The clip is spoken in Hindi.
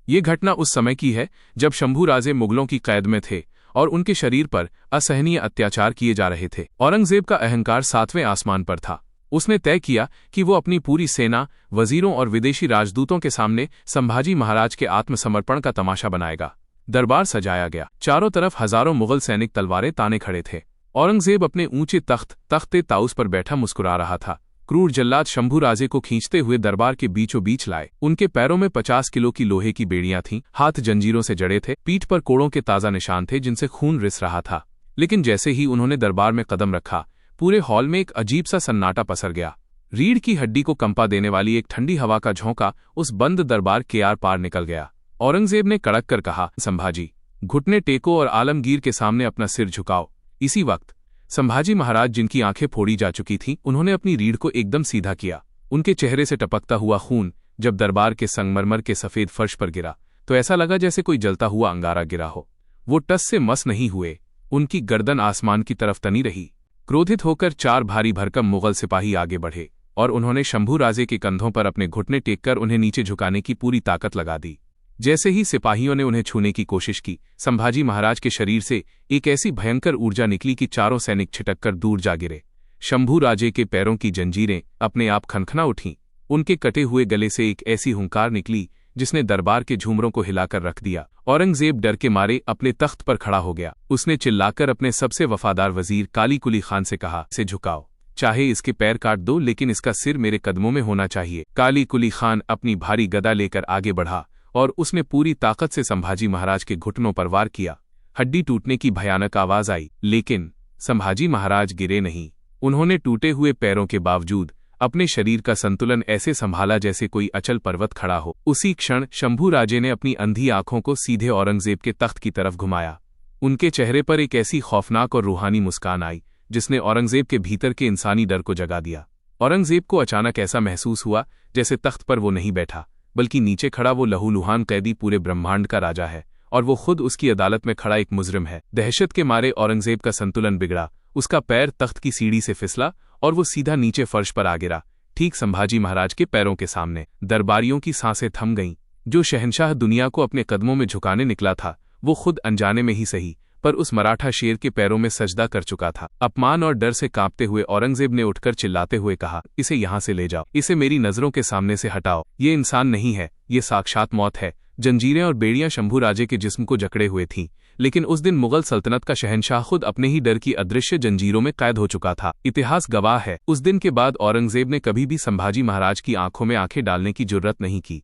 ये घटना उस समय की है जब शंभूराजे मुगलों की कैद में थे और उनके शरीर पर असहनीय अत्याचार किए जा रहे थे। औरंगजेब का अहंकार 7वें आसमान पर था। उसने तय किया कि वो अपनी पूरी सेना, वजीरों और विदेशी राजदूतों के सामने संभाजी महाराज के आत्मसमर्पण का तमाशा बनाएगा। दरबार सजाया गया। चारों तरफ हजारों मुगल सैनिक तलवारें ताने खड़े थे। औरंगजेब अपने ऊंचे तख्ते ताउस पर बैठा मुस्कुरा रहा था। क्रूर जल्लाद शंभूराजे को खींचते हुए दरबार के बीचों बीच लाए। उनके पैरों में 50 किलो की लोहे की बेड़ियां थीं, हाथ जंजीरों से जड़े थे, पीठ पर कोड़ों के ताजा निशान थे जिनसे खून रिस रहा था। लेकिन जैसे ही उन्होंने दरबार में कदम रखा, पूरे हॉल में एक अजीब सा सन्नाटा पसर गया। रीढ़ की हड्डी को कंपा देने वाली एक ठंडी हवा का झोंका उस बंद दरबार के आर पार निकल गया। औरंगजेब ने कड़क कर कहा, संभाजी, घुटने टेको और आलमगीर के सामने अपना सिर झुकाओ। इसी वक्त संभाजी महाराज, जिनकी आंखें फोड़ी जा चुकी थीं, उन्होंने अपनी रीढ़ को एकदम सीधा किया। उनके चेहरे से टपकता हुआ खून जब दरबार के संगमरमर के सफेद फर्श पर गिरा तो ऐसा लगा जैसे कोई जलता हुआ अंगारा गिरा हो। वो टस से मस नहीं हुए। उनकी गर्दन आसमान की तरफ तनी रही। क्रोधित होकर 4 भारी भरकम मुगल सिपाही आगे बढ़े और उन्होंने शंभूराजे के कंधों पर अपने घुटने टेककर उन्हें नीचे झुकाने की पूरी ताकत लगा दी। जैसे ही सिपाहियों ने उन्हें छूने की कोशिश की, संभाजी महाराज के शरीर से एक ऐसी भयंकर ऊर्जा निकली कि चारों सैनिक छिटककर दूर जा गिरे। शंभूराजे के पैरों की जंजीरें अपने आप खनखना उठीं। उनके कटे हुए गले से एक ऐसी हुंकार निकली जिसने दरबार के झूमरों को हिलाकर रख दिया। औरंगजेब डर के मारे अपने तख्त पर खड़ा हो गया। उसने चिल्लाकर अपने सबसे वफादार वजीर काली कुली खान से कहा, इसे झुकाओ, चाहे इसके पैर काट दो, लेकिन इसका सिर मेरे कदमों में होना चाहिए। काली कुली खान अपनी भारी गदा लेकर आगे बढ़ा और उसने पूरी ताकत से संभाजी महाराज के घुटनों पर वार किया। हड्डी टूटने की भयानक आवाज आई, लेकिन संभाजी महाराज गिरे नहीं। उन्होंने टूटे हुए पैरों के बावजूद अपने शरीर का संतुलन ऐसे संभाला जैसे कोई अचल पर्वत खड़ा हो। उसी क्षण शंभूराजे ने अपनी अंधी आंखों को सीधे औरंगजेब के तख्त की तरफ घुमाया। उनके चेहरे पर एक ऐसी खौफनाक और रूहानी मुस्कान आई जिसने औरंगजेब के भीतर के इंसानी डर को जगा दिया। औरंगजेब को अचानक ऐसा महसूस हुआ जैसे तख्त पर वो नहीं बैठा, बल्कि नीचे खड़ा वो लहूलुहान कैदी पूरे ब्रह्मांड का राजा है और वो खुद उसकी अदालत में खड़ा एक मुजरिम है। दहशत के मारे औरंगजेब का संतुलन बिगड़ा। उसका पैर तख्त की सीढ़ी से फिसला और वो सीधा नीचे फर्श पर आ गिरा, ठीक संभाजी महाराज के पैरों के सामने। दरबारियों की सांसें थम गईं। जो शहंशाह दुनिया को अपने कदमों में झुकाने निकला था, वो खुद अनजाने में ही सही, पर उस मराठा शेर के पैरों में सजदा कर चुका था। अपमान और डर से कांपते हुए औरंगजेब ने उठकर चिल्लाते हुए कहा, इसे यहाँ से ले जाओ, इसे मेरी नजरों के सामने से हटाओ। ये इंसान नहीं है, ये साक्षात मौत है। जंजीरें और बेड़ियां शंभूराजे के जिस्म को जकड़े हुए थीं, लेकिन उस दिन मुगल सल्तनत का शहंशाह खुद अपने ही डर की अदृश्य जंजीरों में कैद हो चुका था। इतिहास गवाह है, उस दिन के बाद औरंगजेब ने कभी भी संभाजी महाराज की आंखों में आंखें डालने की जुर्रत नहीं की।